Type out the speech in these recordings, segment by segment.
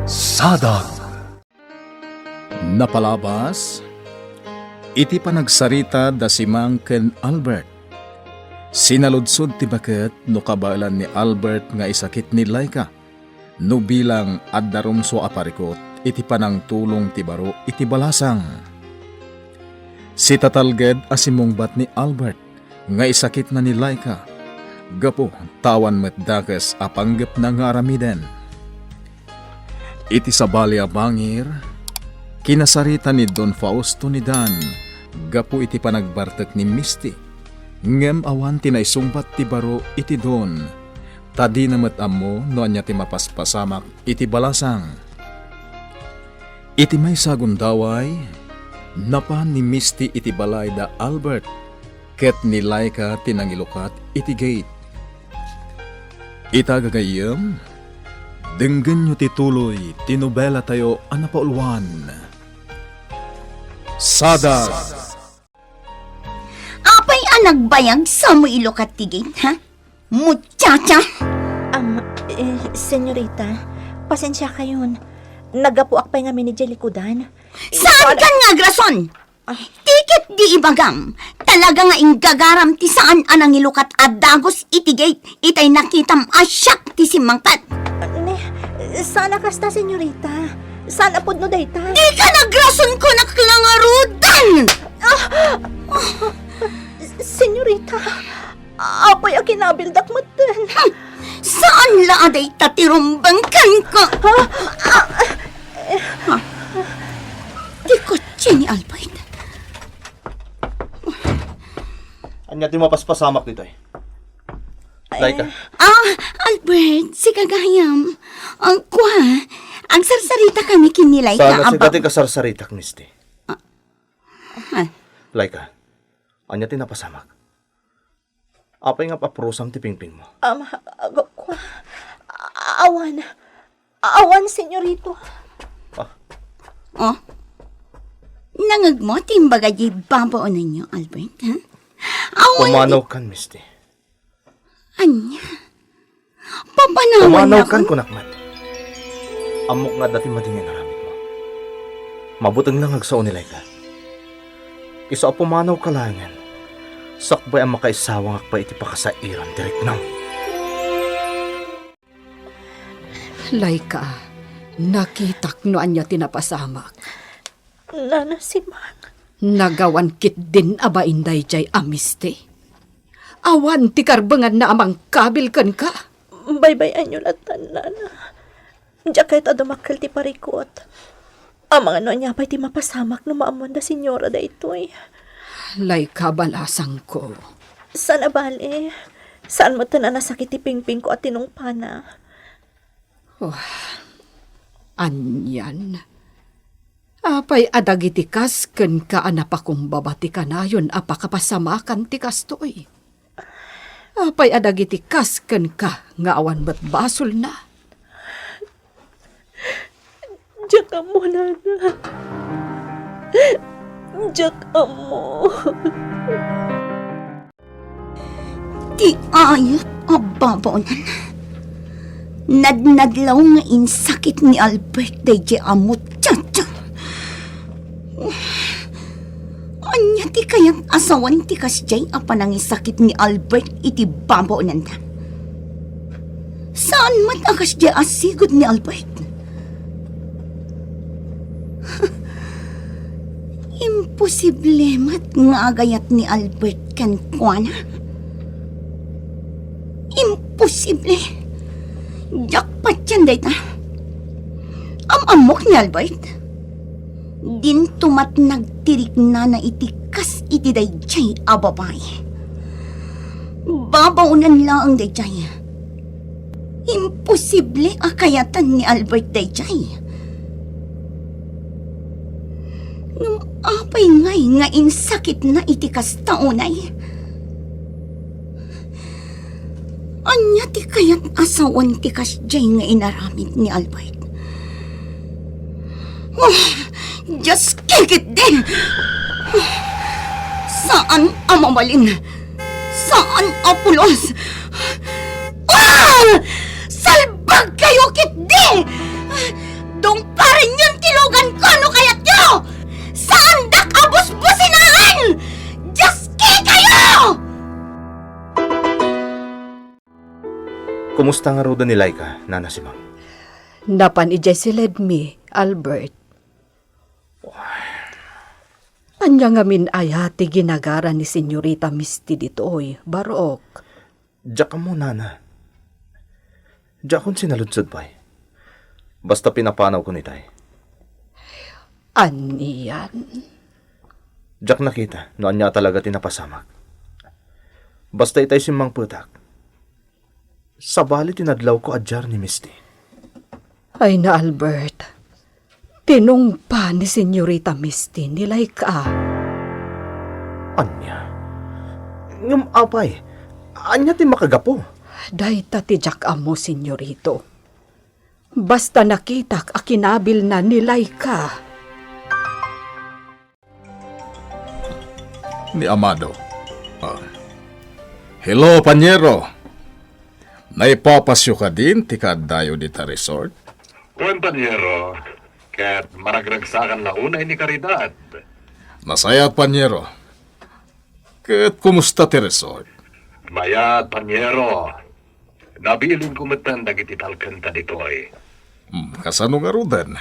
Sadag. Napalabas, iti panagsarita da si Mang ken Albert. Sinaludsod ti baket no kabalan ni Albert nga isakit ni Laika. No bilang addarumso aparikot, iti panang tulong ti baro iti balasang. Si tatalged asimungbat ni Albert nga isakit na ni Laika. Gapo tawan met dakes apanggep na nga aramiden. Iti sabali a bangir, kinasarita ni Don Fausto ni Dan, gapo iti panagbartek ni Misty. Ngem awan tinaisungbat ti baro iti Don, tadi namet ammo no anya ti mapaspasamak iti balasang. Iti may sagundaway, napan ni Misty iti balay da Albert, ket ni Laika tinangilukat iti gate. Itagagayem, denggen nyo tituloy, tinobela tayo anapaulwan. Sadag. Apay anagbayag sa mo ilokat tigit, ha? Muchacha! Senyorita, pasensya kayon. Nagapu akpay nga minidya likudan. Saan ka nga grason? Tiket di ibagam. Talaga nga inggagaram ti saan anang ilukat at dagos itigate. Itay nakitam asyak ti simangkat. Sana kasta, senyorita. Sana pod no dayta. Di ka nagrason ko naklangarudan! Senyorita, apay a kinabildak mo din. Saan laaday tatirumbangkan ko? Di ko ni Albert. Anya ti mapaspasamak dito eh. Laika. Albert, si Kagayam. Ang ang sarsarita kami kinilay ka. Sana si dati kasarsaritak, Misty. Laika, anya ti napasamak. Apay nga paprusam ti pingping mo. Awan, senyorito. Oh? Nangag mo, timbaga di babaon ninyo, Albert, ha? Pumanaw kan, Misty. Anya? Papanawan Pumanaw ako? kan, kunakmat. Amok nga dati madingin naramit mo. Mabutang lang agsaon ni Laika. Isa pumanaw ka langan. Sakbay ang makaisawang akpa iti pakasairan direk nang. Laika, nakitak no anya tinapasamak. Nana si Mang. Nagawan kit din aba inday jay amiste. Awan ti karbengan na amang kabil kan ka. Baybayan nyo latan, Nana. Diya kahit adamakal ti parikot. Ang mga no niya pa'y ti mapasamak no maamuan da senyora da ito eh. Laika, balasang ko. Sana bali? Saan mo tanan nasakit ti pingping ko at tinungpana? Anyan. Apay adagitikas ken ka anapakumbaba ti kanayon apakapasamakan ti kastoy. Apay adagitikas ken ka nga awan ba't basol na. Diyak mo, Nana. Diyak mo. Di ayot ababaonan. Nadnadlaw nga insakit ni Albert day di amot tsa-tsa. Anya ti kayang asawan ti kasjay apa nang isakit ni Albert iti babaonan ta. Saan mat akasjay asigod ni Albert? Imposible mat nga agayat ni Albert kan kuana. Imposible. Jakpat yan day ta. Amok ni Albert. Din tumat nagtirik na itikas iti day jay ababay. Babaunan lang day jay. Imposible akayatan ni Albert day jay. Nung apay ngay nga insakit na itikas taunay. Anya ti kayat asawan ti kasjay nga inaramid ni Albert. Just kick it din! Saan amamalin? Saan apulos? Salbag kayo kit di! Dong pa rin yung tilugan ko no kayat nyo! Saan dak abus-businahan? Jaski kayo! Kumusta nga roda ni Laika, Nana Simang? Napan ijay si Ledmi, Albert. Anya nga min ayati ginagara ni Senyorita Misty ditoy, Barok. Diyak ka mo, Nana. Diyak kong sinaludsod pa eh. Basta pinapanaw ko ni Tay. Aniyan. Diyak nakita, noon niya talaga tinapasamak. Basta itay si Mang Putak. Sabali tinadlaw ko adjar ni Misty. Ay na, Albert. Tinungpa ni Senyorita Misty nilay ka. Anya? Ngam apay, anya ti makagapo. Day tatijak amo, Senyorito. Basta nakitak akinabil na nilay ka. Ni Amado. Hello, Panyero. Naipapasyo ka din, tikadayo dita resort? Juan Panyero, kat maragragsakan na unay ni Caridad. Nasaya, Panyero. Kat kumusta ti resort? Mayat, Panyero. Nabilin kumatan dagiti talkanta ditoy. Kasano nga rudan?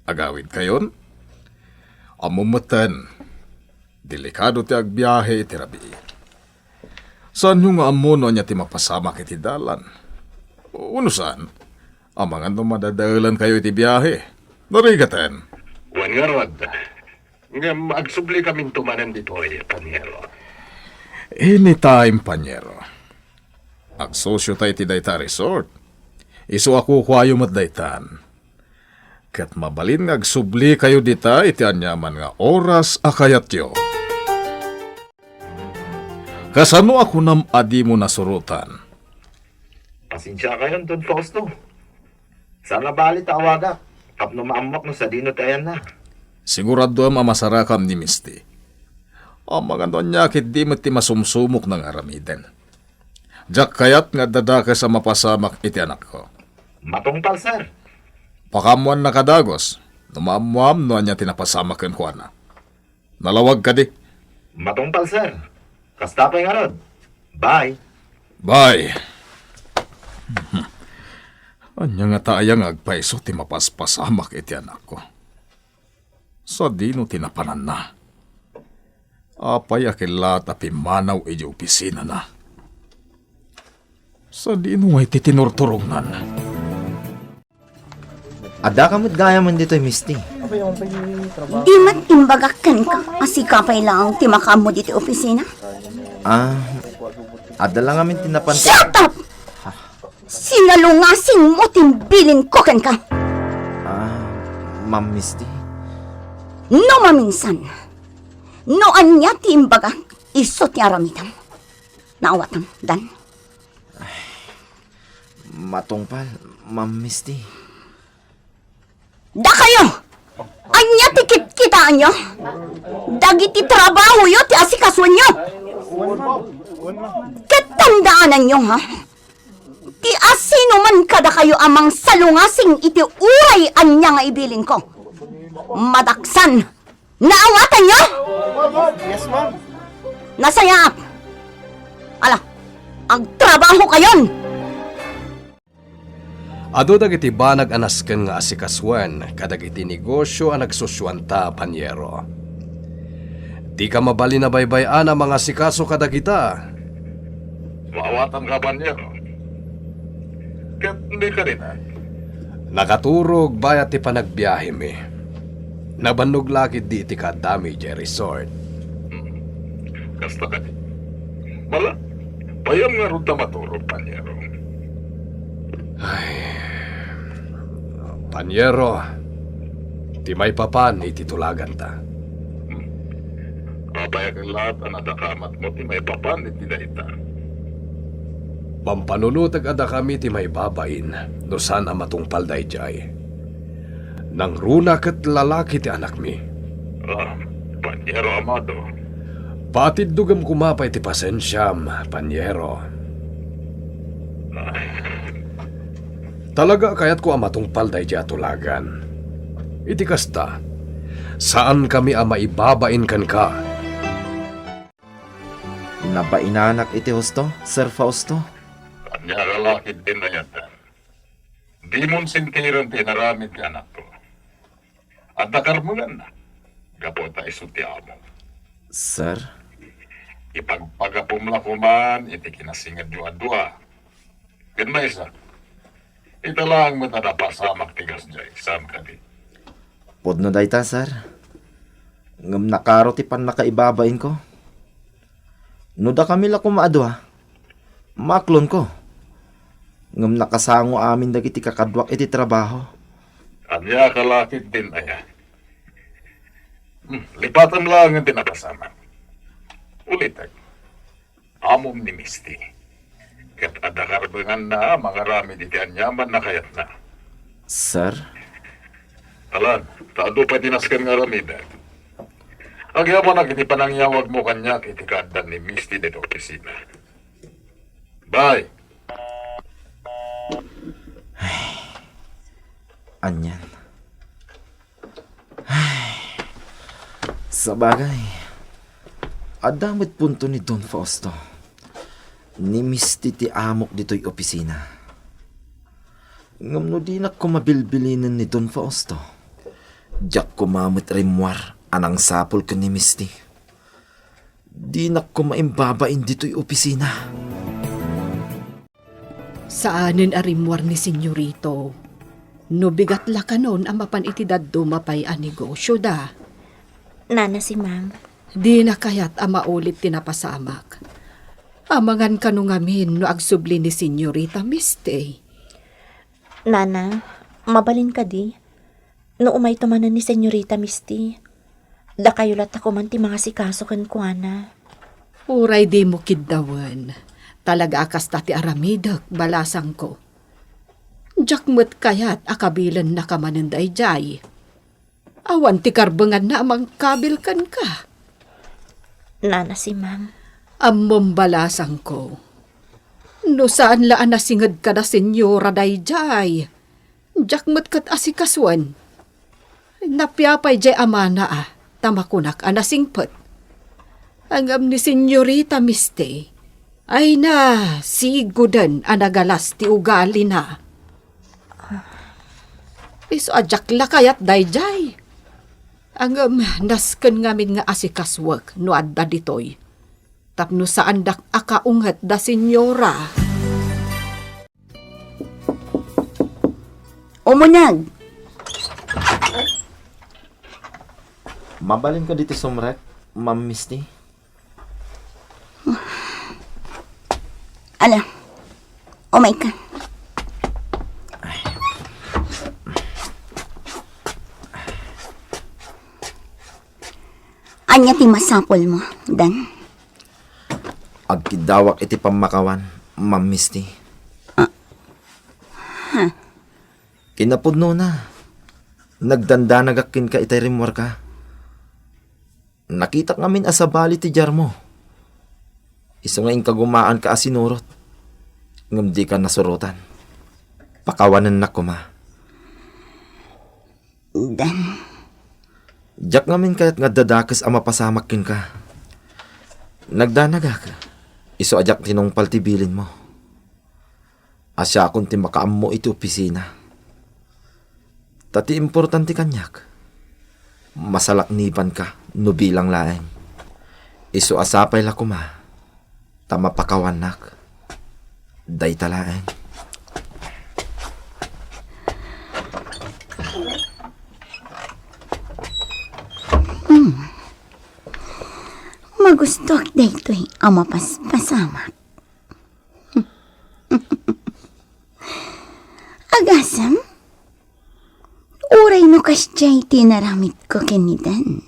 Agawid kayon? Amumatan. Delikado ti agbiyahe iti rabi. Saan yung amuno niya ti mapasama kiti dalan? Uno saan? Amangan no madadalan kayo iti biyahe. Narigatan. Juan nga rod, nga magsubli kaming tumanan ditoy, Panyero. Anytime, Panyero. Agsosyo tayo ti dayta resort. Isu ako kwayo mat daytan. Kat mabalin nga agsubli kayo dita iti anyaman nga oras akayat yo. Kasano ako nam adi mo nasurutan? Pasensya kayo, Don Fausto. Sana bali tawaga. Kapno maamak no sa dino tayan na. Sigurado ang mamasarakam ni Misty. Ang mga doon di mo ti masumsumok ng aramiden. Diyak kayat nga dadaka sa mapasamak iti anak ko. Matungpal, sir. Pakamuan na kadagos. Numamuam no anya tinapasamakan ko na. Nalawag ka di. Matungpal, sir. Kastapay nga rod. Bye. Bye. Anya nga taayang agpaiso ti mapaspasamak iti anak ko. Sa dino tinapanan na. Apay akila tapi manaw iti opisina na. Sa dino ay titinurturungan. Ada kamot gaya man dito, Misty. Di man timbagakan ka, asikapay lang timakam mo dito opisina. Ada lang amin tinapan. Shut up! Sinalungasing mo timbilin ko ken ka. Ma'am Misty. No maminsan. No anya timbaga iso ti aramitam. Naawatan, Dan. Matungpal, Ma'am Misty. Da kayo! Anya tikit kitaan nyo? Dagiti trabaho yo ti asikasuan nyo! Katandaanan nyo, ha? Ti asino man kada kayo amang salungasing iti uray anya nga ibilin ko. Madaksan! Naawatan nyo? Yes, ma'am. Nasaya! Ala, ang trabaho kayon! Ado dagiti banag anasken nga asikaswan, kadagiti negosyo ang nagsusyanta, Panyero. Di ka mabali na baybayan ang mga asikaso kadagita. Maawatan ka, Panyero. Kat hindi ka rin, ha? Nakaturog bayat ti panagbiyahe mi. Nabannog lakid di iti kadami di resort. Kasta ka din. Mala, payam nga rin ta maturog, Panyero. Panyero, ti may papan ititulagan ta. Kapaya kang lahat ang adakamat mo, ti may papan, iti dahita. Pampanunutag ada kami ti may babain, no sana matungpal dayjay. Nang runa ket lalaki ti anak mi. Panyero Amado. Patid dugam kumapay ti pasensyam, Panyero. Talaga kaya't ko amatungpal day di atulagan. Iti kasta, saan kami ama ibabain kan ka? Nabainanak iti husto, Sir Fausto. Kanya lalaki din na yata. Di mon sinkiran tinaramid ka anak ko. At nakarmulan na. Gapota isuti amo. Sir, Ipagpagapuman, iti kinasingad dua-dua. Gan may isa. Ita lang matadapasamak tigas jay. Sam ka di. podno dayta, sir. Ngam nakaro ti pan nakaibabain ko. No da kami la kumaadwa. Maklon ko. Ngam nakasango amin dagiti kakadwak iti trabaho. Kanya kalakit din na yan. Lipatan lang ang tinapasama. Ulitan. Amom ni Misty. Kat adakarbangan na mga rami di anyaman na kayat na. Sir, Talan, taado pa tinaskan nga ramida. Agyaman na kiti panangyawag mo kanya kiti kadan ni Misty dito opisina. Bye! anyan. Sa bagay, adamit punto ni Don Fausto. Ni Misty ti amok dito'y opisina. Ngam no di na ko mabilbilinan ni Don Fausto. Diyak ko mamit rimwar anang sapol ka ni Misty. Di na ko maimbabain dito'y opisina. Saanin arimwar ni Senyorito? No bigat la kanon ang mapan itidad dumapay a negosyo da. Nana si ma'am. Di na kayat ang maulit tinapasamak. Amangan kanungamin no agsubli ni Senyorita Misty. Nana, mabalin ka di. No umay tumanan ni Senyorita Misty. Da kayo lat ako man ti mga sikaso kan kuana. Uray di mo kiddawan. Talaga akas tati aramidak balasang ko. Jakmet kayat akabilan na kamaninday jay. Awan ti karbengan na amang kabil kan ka. Nana si ma'am. Ammom balasang ko. No saan laan nasingad ka na senyora day jay. Jakmet kat asikaswan. Napyapay jay amana tamakunak anasingpet. Angam ni Senyorita Misty. Ay na, sigudan anagalas ti ugali na. Iso ajak la kayat dayjay. Angam nasken ngamin nga asikaswag no adda ditoy. Tapno saan dak akaungat da senyora. Umunag. Mabalin ka dito sumrek, Ma'am Misty. Ala, umay ka. Anya ti masapol mo, Dan? Agkidawak iti pamakawan, Ma'am Misty. Kinapudno na. Nagdanda nagakin ka itay rimwar ka. Nakita ngamin asabali ti jar mo. Iso nga kagumaan ka asinurot. Ngam di ka nasurutan. Pakawanan na kuma. Dan, Diyak ngamin kayat nga dadakas ang mapasamakin ka. Nagdanaga ka. Iso ajak tinongpal ti bilin mo. Asya akong ti makaam mo iti opisina. Tati importante kanyak. Masalaknipan ka, no bilang laeng. Iso asapay la kuma. Tama pakawanak. Day talaeng. magusto ak daytoy ama paspasamak. Agasam? Uray no kasyay tinaramit ko kinidan.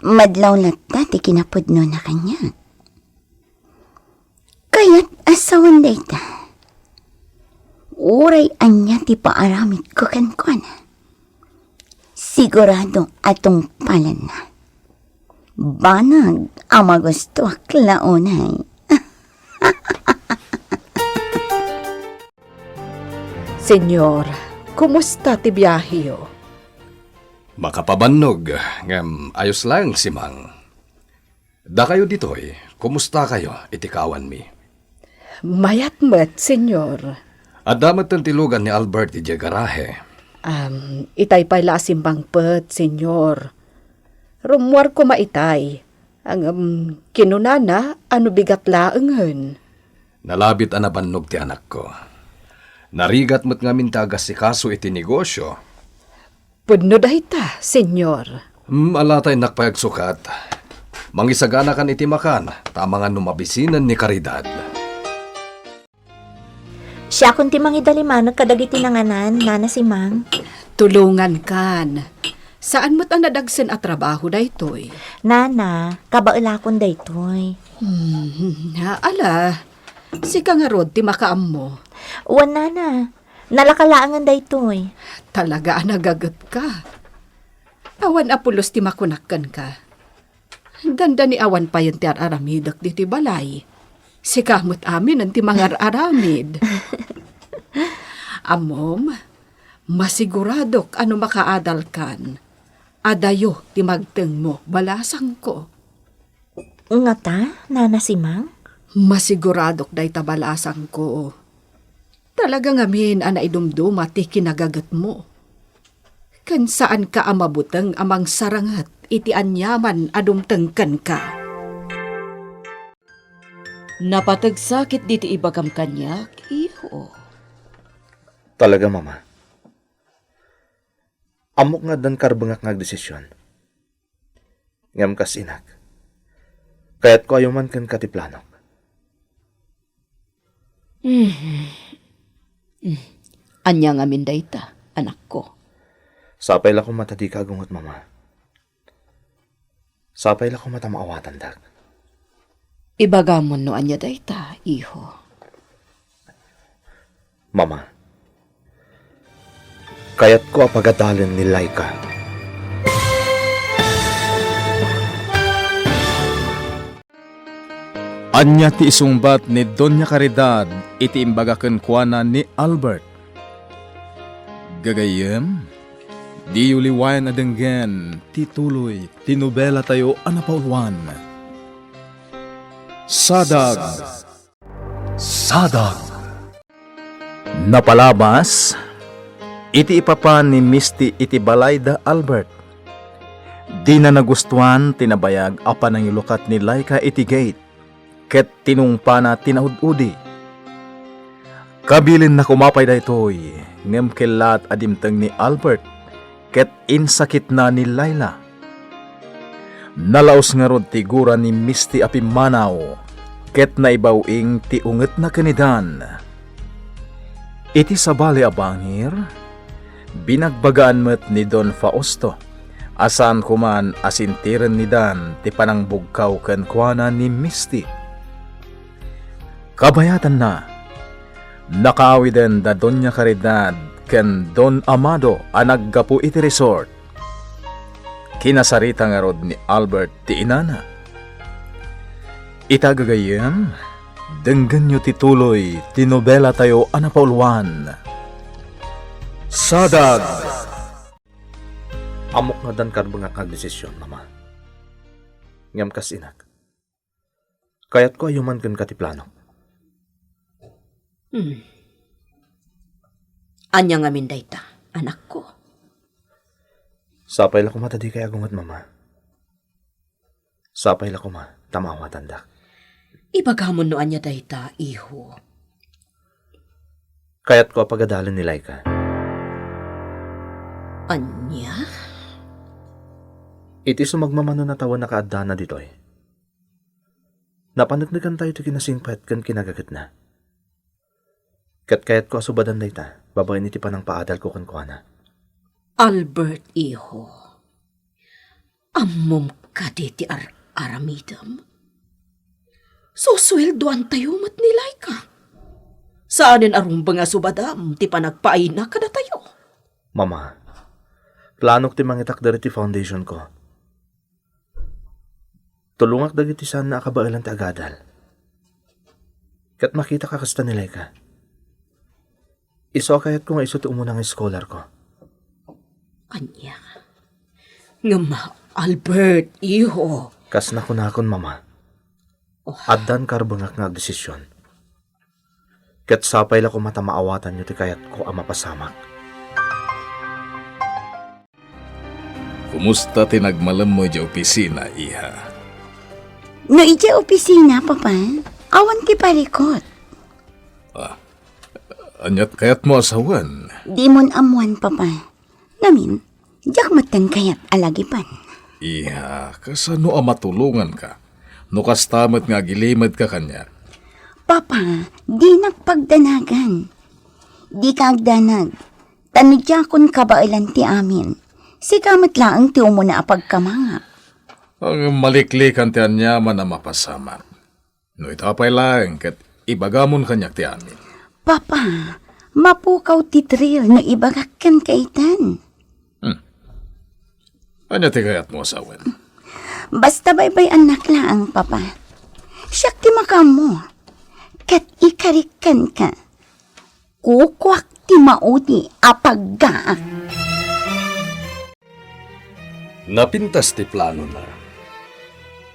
Madlaw latta ti kinapudno na kanya. Kaya't asawan dayta. Uray anya ti paaramit ko kankwana. Sigurado atong palan na. Banag ama gusto ak launay. Senyor, kumusta ti biyahe yo? Makapabannog, ngam ayos lang si Mang. Da kayo ditoy, kumusta kayo, itikawan mi? Mayat met, senyor. At damat ang tilugan ni Albert di garahe. Itay pa'y lasimbang pet, senyor. Rumwar ko maitay. Ang kinunana, ano bigat laengen. Nalabit anabannog ti anak ko. Narigat mo't ngamin tagas si kaso iti negosyo. Pudno dahita, senyor. Alatay nakpayagsukat. Mangisagana kan iti makan, tamangan numabisinan ni Caridad. Siya kung ti mangidalimanag kadagiti nanganan, nana si Mang. Tulungan kan. Saan mo't ang nadagsen at trabaho daytoy? Nana, kabailakon daytoy. Ala, si kangarod ti makaam mo. Wan nana, nalakalaangan daytoy. Talaga nagagat ka. Awan apulos ti makunakkan ka. Ganda ni awan pa yan ti aramidak di ti balay. Si kamot amin ang ti mga aramid. Amom, masiguradok ano makaadal kan. Adayo ti magteng mo, balasang ko. Nga ta, nana si Mang? Masiguradok day tabalasang ko. Talagang amin ana idumduma ti kinagagat mo. Kan saan ka amabutang amang sarangat iti anyaman adumtengkan ka. Napatagsakit diti ibagam kanyak, iho. Talaga, Mama. Amok nga dan karbangak desisyon. Ngam kas inak. Kaya't ko ayuman kan katiplanok. Anya nga mindayta, anak ko. Sapay la ko matadi kagungot, Mama. Sapay la ko matamaawatan dag. Ibagamon no anya dayta, iho. Mama. Kaya't ko apagadalin ni Laika. Anya ti isungbat ni Doña Caridad iti imbagaken kuana ni Albert. Gagayem, di uliwayan adenggen, tituloy, tinobela tayo anapauluan. Sadag. Sadag. Napalabas, iti ipapan ni Misty iti Balayda Albert. Di na nagustuhan tinabayag apan ang ilukat ni Laika iti gate. Ket tinungpa na tinahud-udi. Kabilin na kumapay daytoy, ngem kelat adimteng ni Albert, ket insakit na ni Laila. Nalaos nga rod tigura ni Misty apimanaw, ket naibawing ti unget na kanidan. Iti sabali abangir, binagbagaan met ni Don Fausto, asan kuman asintiren ni Dan ti panangbugkaw ken kuana ni Misty. Kabayatan na, nakawiden da Doña Caridad ken Don Amado anaggapu iti resort. Kinasarita nga rod ni Albert ti inana. Itagagayem, denggan nyo tituloy, tinobela tayo anapauluan. Sadag! Amok nga dan karbangak desisyon, Mama. Ngam kas inak. Kaya't ko ayuman kan katiplanok. Anya nga mindayta, anak ko. Sapay la ko matadi kay agungat, Mama. Sapay la ko tamawa tandak. Ibagamon no anya dayta, iho. Kaya't ko pagadalin ni Laika. Anya? Iti sumagmamano na tawa na kaadda na dito eh. Napanagnagan tayo ito kinasingpet kan kinagagat na. Kaya't ko asubadan na ita, babayin iti panang paadal ko kan kuana. Albert, iho. Amom ka diti aramidam. Susweldoan tayo mat nilay ka. Saanin arumbang nga subadam, ti panagpaina ka na tayo. Mama, planok ti mangitak dariti foundation ko. Tulungak dagiti sana akabailan ti agadal. Kat makita ka kasta nilay ka. Iso kayat ko nga iso ti umunang scholar ko. Anya. Nga ma, Albert, iho. Kas na kunakon, mama. Addan karbangak nga desisyon. Ket sapay la ko mata maawatan nyo ti kayat ko ang mapasamak. Kumusta tinagmalam mo di opisina, iha? No iti opisina, papa. Awan ti parikot. Anyat kayat mo asawan? Di mon amuan, papa. Namin, jak matan kayat alagipan. Iha, kasano ang matulungan ka? No kastamat nga gilimad ka kanya. Papa, di nagpagdanagan. Di kagdanag. Tanudya kon kabailan ti amin. Sikamat laang ti umuna apagkamanga. Ang maliklikan ti anyaman na mapasama. No itapay lang kat ibagamon kanyak ti amin. Papa, mapukaw ti thrill no ibagakkan kaitan. Anya ti kayat mo asawan? Basta baybay anak laang, papa. Siyak ti makamo. Kat ikarikan ka. Kukwak ti maudi apaggaak. Napintas ti plano na.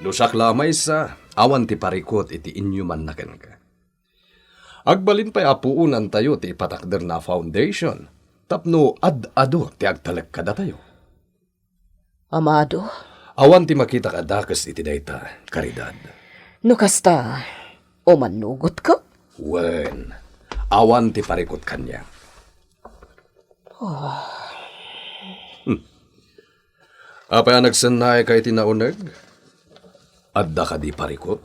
Lusak lamay sa awan ti parikot iti inyuman na ka. Agbalin pa'y apuunan tayo ti ipatakder na foundation. Tapno ad-ado ti agtalag kada tayo. Amado, Awan ti makita kadakas iti dayta, karidad. no kasta, o manugot ka? Wen, awan ti parikot kanya. Apa ang nagsanay kay tinaunag? Adda ka di parikot?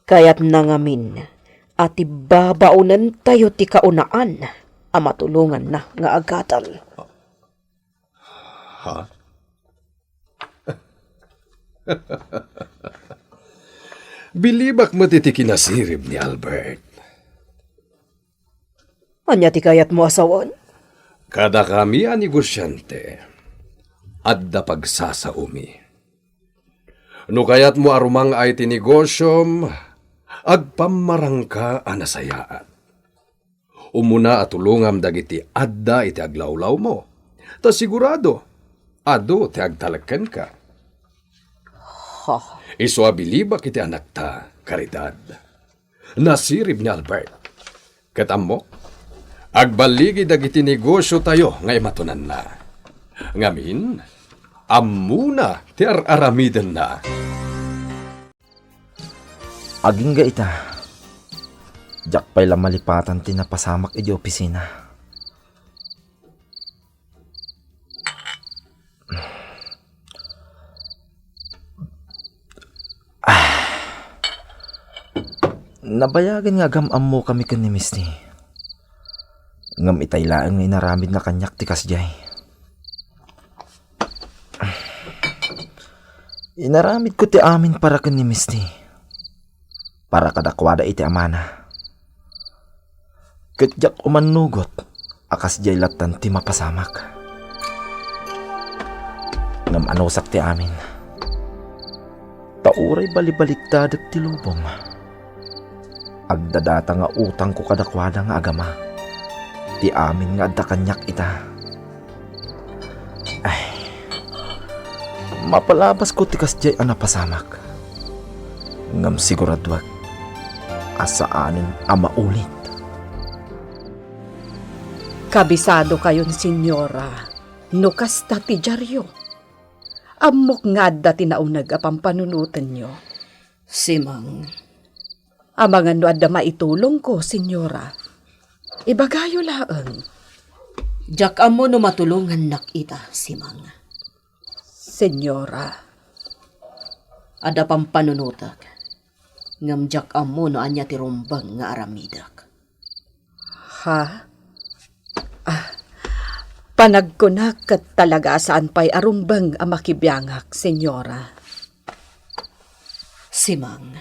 Kaya't nangamin, at ibabaunan tayo ti kaunaan, ang matulungan na nga agatan. Ha? Bilibak matiti kinasirib ni Albert. Anya ti kayat mo asawan? Kada kami ang negosyante, adda pagsasaumi. No kayat mo arumang ay tinigosyom, agpamarang ka anasayaan. Umuna at tulungam dagiti adda iti aglawlaw mo. Ta sigurado, ado ti agtalagkan ka. Iso abilibak iti anak ta, karidad. Nasirib ni Albert. Katam mo, agbaligi dagiti negosyo tayo ngay matunan na. Ngamin, amuna ti ar-aramiden na. Aging ga ita. Jak pa'y malipatan tinapasamak iti opisina. Nabayagan nga gamam mo kami kan ni Misty. Ngam itay laang nga inaramid na kanyak ti kasjay. Inaramid ko ti amin para kan ni Misty. Para kadakwada iti amana. Ketjak umanugot, akas jay latan ti mapasamak. Ngam anusak ti amin. Tauray balibaliktadek ti lubong. Agdadata nga utang ko kadakwada nga agama. Ti amin nga adda kanyak ita. Ay, mapalabas ko ti kasjay ang napasamak. Ngam siguradwag, asaanin ang maulit. Kabisado kayon, senyora, no kasta ti dyaryo. Amok nga adda tinaunag apang panunutan nyo. Simang, Amangan no adda maitulong ko, senyora. Ibagayo laeng. jak amo no matulungan nakita, Simang. Senyora, Ada pampanunutak. Ngam jak amo no anya ti rumbang nga aramidak. ha? Panagkunak kat talaga saan pa'y arumbang ang makibiyangak, senyora. Simang,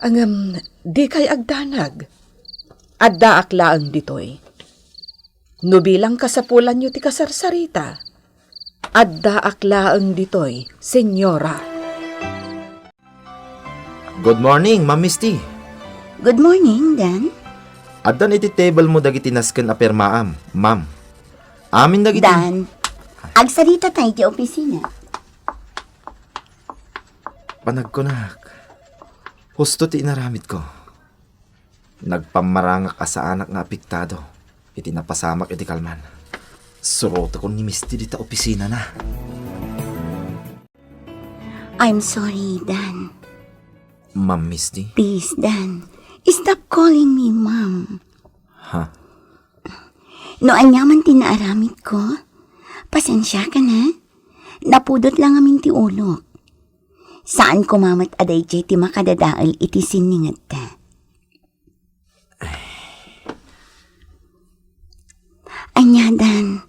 Angam, di kay agdanag. Adda aklaang ditoy. Nubilang kasapulan nyo ti kasarsarita. Adda aklaang ditoy, senyora. Good morning, Ma'am Misty. Good morning, Dan. Addan iti table mo dagiti nasken apermaam, ma'am. Amin dagiti... Dan, agsalita tayo di opisina. Panagkunak. Husto ti inaramid ko. Nagpamarangak ka sa anak nga apektado. Iti napasamak iti kalman. Suroto ko ni Misty dita opisina na. I'm sorry, Dan. Ma'am Misty? Please, Dan. Stop calling me Ma'am. Ha? No anyaman tinaaramid ko, pasensya ka na. Napudot lang amin ti ulo. Saan ko mamat aday jay ti makadadaal iti siningat ta. Anya, Dan.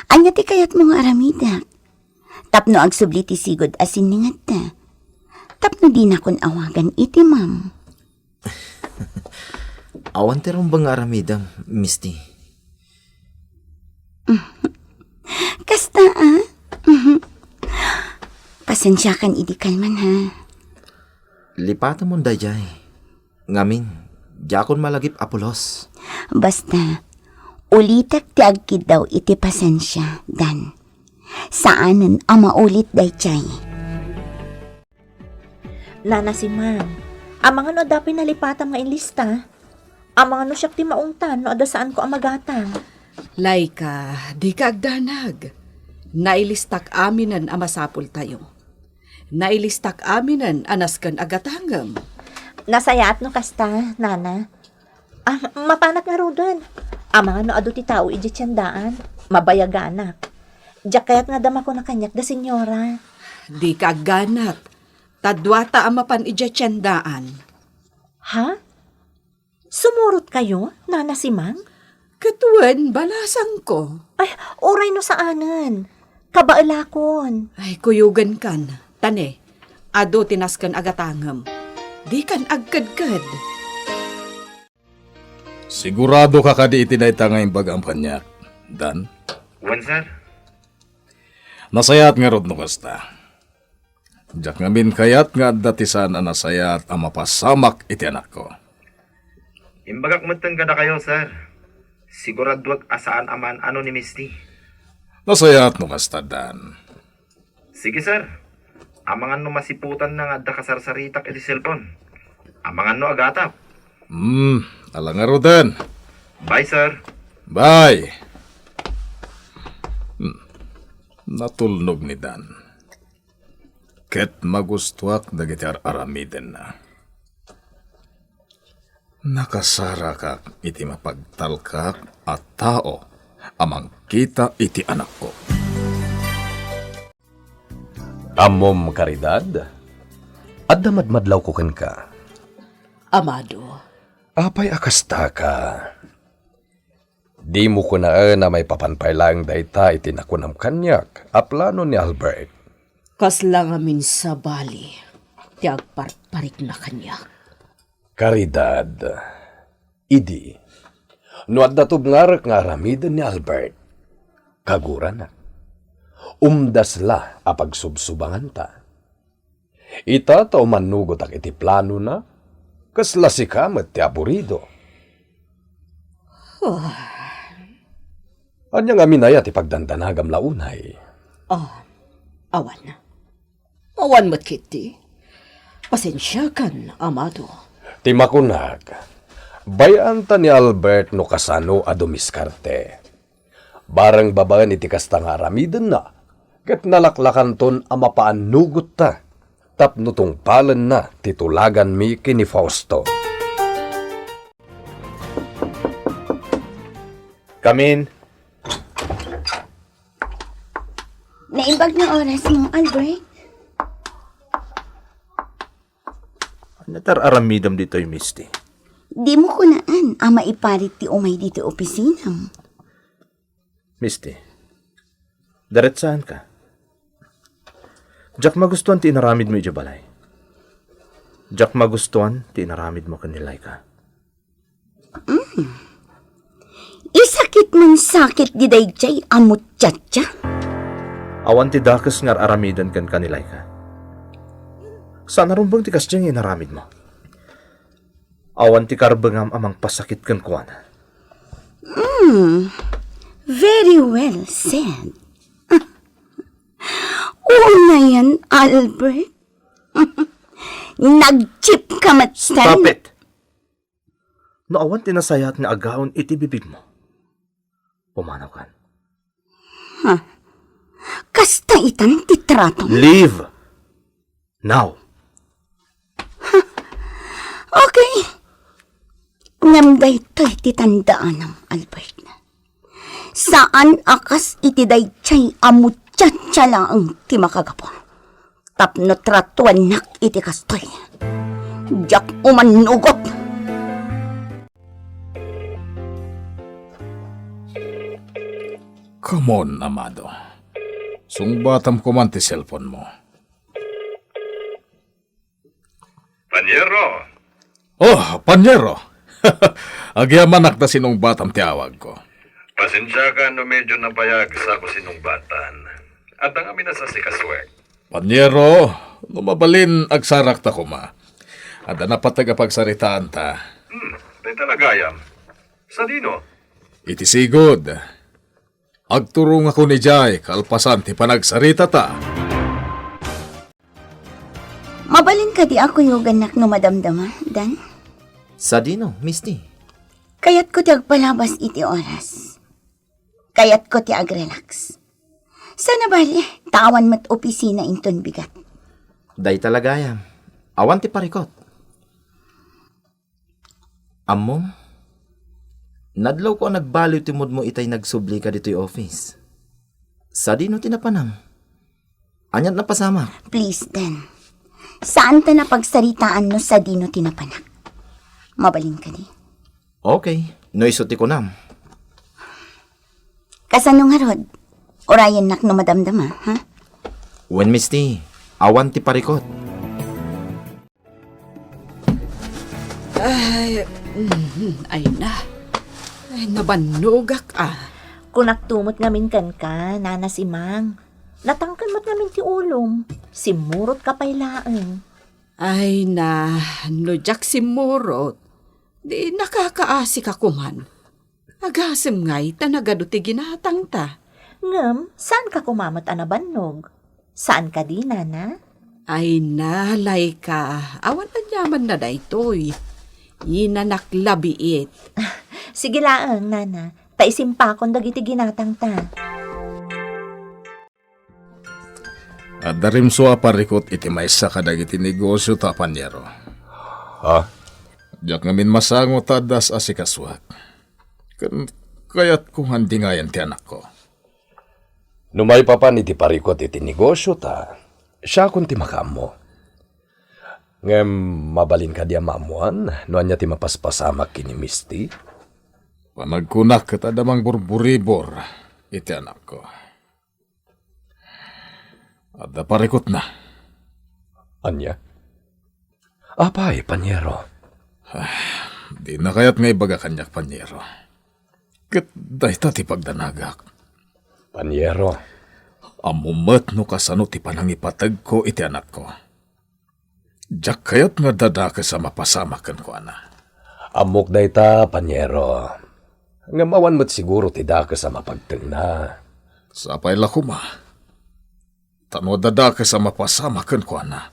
Anya ti kayat mong aramidak. Tapno agsubli ti sigod asin ningat ta. Tapno di na kun awagan iti Ma'am. Awan ti ron bang aramidang, Misty? Kasta, Pasensya kan idi kalman, ha? Lipata mo dayay. Ngamin, jakon malagip apulos. Basta, ulitak ti agkid daw iti pasensya, Dan. Saanan ang maulit dayjay. Nana si ma'am. Ang mga no dapat nalipatan nga inlista. Ang mga no siyak ti maungtan no ada saan ko ang magatang. Laika, di ka agdanag. Nailistak aminan ang masapul tayo. Nailistak aminan anaskan agatangam. Nasayat no kasta, nana. Mapanak nga rodan. Ang mga no ado ti tao iji tiyandaan. Mabayaganak. Jakayat nga dama ko na kanyak da senyora. Di ka agganat. Tadwata ang mapan ijatsyandaan. Ha? Sumurot kayo, nana si Mang? Katuan, balasang ko. Ay, oray no saanan. Kabaalakon. Ay, kuyugan kan. Tane, ado tinaskan agatangam. Di kan agkadkad. Sigurado ka kadi itinayta nga imbag ang panyak, Dan. Wan, sir. Nasayat nga rod no kasta. Diyak nga min kayat nga datisan ang nasayat ang mapasamak iti anak ko. Imbagak matang kada kayo, sir. Siguradwag asaan aman ano ni Misty. Nasayat no kasta, Dan. Sige, sir. Amangan no masiputan na nga da kasarsaritak iti cellphone. Amangan no agatap. Alang nga rodan. Bye, sir. Bye! Natulnog ni Dan. Ket magustuak dagiti aramiden na. Nakasara ka iti mapagtalkak at tao amang kita iti anak ko. Amom karidad, adda madmadlaw ko ken ka. Amado, Apay akasta ka. Di mo ko na may papanpay lang dayta iti nakunam kanyak a plano ni Albert. kasla nga min sa bali, ti agparparik na kanya. Karidad, idi, no adda tubngarak nga aramiden ni Albert, kagura na. Umdasla a pagsubsubangan ta. Ita tao manugot ak iti plano na, kasla si kamat ti aburido. Anya nga minaya ti pagdandanagam launay. Awan. Awan mo't kiti. Pasensya kan, amado. Ti makunag, bayan ta ni Albert no kasano a dumiskarte. Barang babaan iti kasta nga aramiden na, ket nalaklakan ton a mapaanugot ta, tapno tungpalan na titulagan mi kini Fausto. Kamin. Naimbag na oras mo, Albert. Natar aramidam dito yung Misty. Di mo kunaan ang maiparit ti umay dito opisinam. Misty, daretsahan ka. Diyak magustuhan ti inaramid mo ijabalay. Diyak magustuhan ti inaramid mo kanilay ka. Isakit man sakit di dayjay amot tiyatya. Awan ti dakas ngar aramidan kan kanilay ka. Saan narumbang ti kasyang inaramid mo? Awan ti karbangam amang pasakit kan kuana. Very well said. Una yan, Albert. Nag-chip ka matstan. Stop it! No awan tinasayat nga agawon iti bibig mo. Pumanaw kan. Kasta itan titrato. Leave! Now! Okay. Namday to'y titandaan ng Albert. Saan akas itiday chay amutsyatsa lang ti makagapo. Tapno tratuan nak iti kastoy. Diyak umanugot. Come on, Amado. Sungbatam ko man ti cellphone mo. Panyero, Oh, Panyero! Agyaman na sinong batam ti awag ko. pasensya ka no medyo napayag sa ko sinumbatan. At ang amin na sa sikaswek. Panyero, lumabalin agsarak ta kuma. At napatagapagsaritaan ta. Tay talagayam. Sa dino? Iti sigod. Agturong ako ni Jai, kalpasan ti panagsarita ta. Mabalin ka di ako yung ganak no madamdama, Dan. Sa dino, Misty. Kayat ko ti agpalabas iti oras. Kayat ko ti agrelax. Sana bali, tawan mat opisina inton bigat. Day talagayam. Awan ti parikot. Ammom, nadlaw ko nagbaliw ti mo itay nagsubli ka dito'y office. Sa dino tinapanam. Anyat na pasama. Please, Dan. Saan ta na pagsaritaan no sa dino tinapanak? Mabalin ka di. Okay, no isuti ko nam. Kasanong harod? Orayan nak no madamdama, ha? When Misty, awan ti parikot. Ay na. Ay, nabanugak Kung naktumot ngamin kan ka, nana si Mang. Natangkan mo't ngamin ti ulom. Simurot ka pailaan. Ay na, nujak si Murot. Di nakakaasi ka kuman. Agasem nga'y tanagado ti ginatang ta. Ngam, saan ka kumamat anabannog? Saan ka di, nana? Ay na, lay ka. Awan na nyaman na daytoy. Inanaklabiit. Sige laang, nana. Taisimpakon dagiti ginatang ta. At darim so aparikot iti maysa kadag iti negosyo ta, Panyero. Ha? Diyak ngamin masango tadas asikaswak. Kaya't kung handi nga yan ti anak ko. Numay pa pan iti parikot iti negosyo ta. Siya kung ti makamo. Ngem mabalin ka di amamuan, no anya ti mapaspasamak kini Misty. Panagkunak kat adamang burburibor iti anak ko. At parikot na. Anya? Apay, Panyero. Di na kaya't nga ibaga kanyak, Panyero. Kat dahi ta ti pagdanagak. Panyero. Amumat no kasano ti panangipatag ko iti anak ko. Diyak kaya't nga dadaka sa mapasamakan ko, ana. Amok day ta, Panyero. Ngamawan mo't siguro ti daka sa mapagteng na. Sapay la kuma. Tano dadaka sa mapasamakan ko, ana.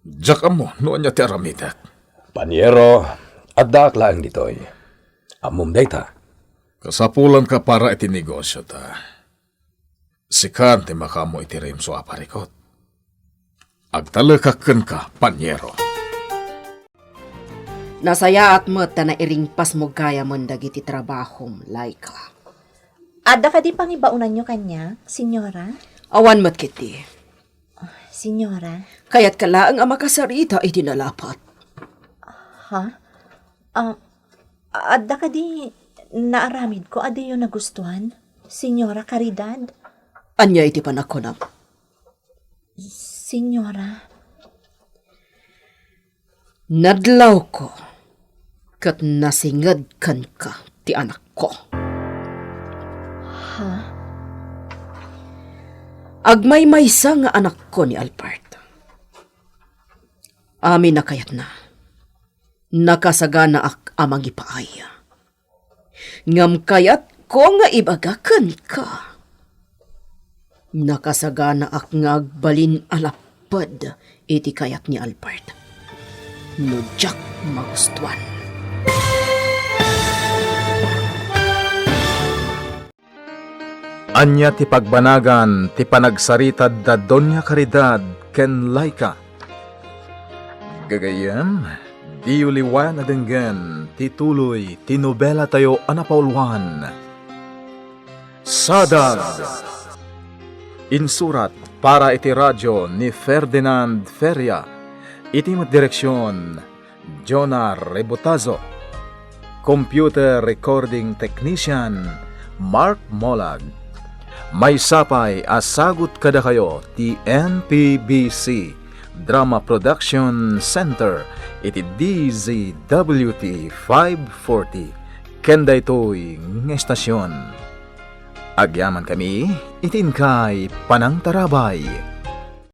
Diyak amo, noon niya ti aramidak. Panyero, at daklaan ditoy. Amom day ta. Kasapulan ka para iti negosyo ta. Sikan ti makamo iti rim so aparikot. Agtalakaken ka, Panyero. Nasaya at mo ta na iringpas mo gaya mo dagiti trabahom, Laika. Ada ka di pangibaunan nyo kanya, senyora? Awan mat kiti. Senyora? Kaya't kalaang ang makasarita ay dinalapat. Ha? Ada ka di naaramid ko, ada yung nagustuhan? Senyora Caridad? Anya iti panakonam. Senyora? Nadlaw ko kat nasingad kan ka ti anak ko. Ha? Agmay-maysa nga anak ko ni Albert. Amin na kayat na. Nakasagana ak amang ipaay. Ngam kayat ko nga ibagakan ka. Nakasagana ak nga agbalin alapad iti kayat ni Albert. No Jack magustuhan. Anya ti pagbanagan ti panagsaritad da Doña Caridad ken Laika. Gagayem, di uliwan na denggan ti tuloy ti nobela tayo anapauluan. Sadag! Insurat para iti radyo ni Ferdinand Feria. Iti direksyon Jonah Rebotazo. Computer Recording Technician Mark Molag. May sapay asagot kada kayo ti NPBC Drama Production Center iti DZWT 540 kenda ito'y ng estasyon. Agyaman kami itin kay Panang Tarabay.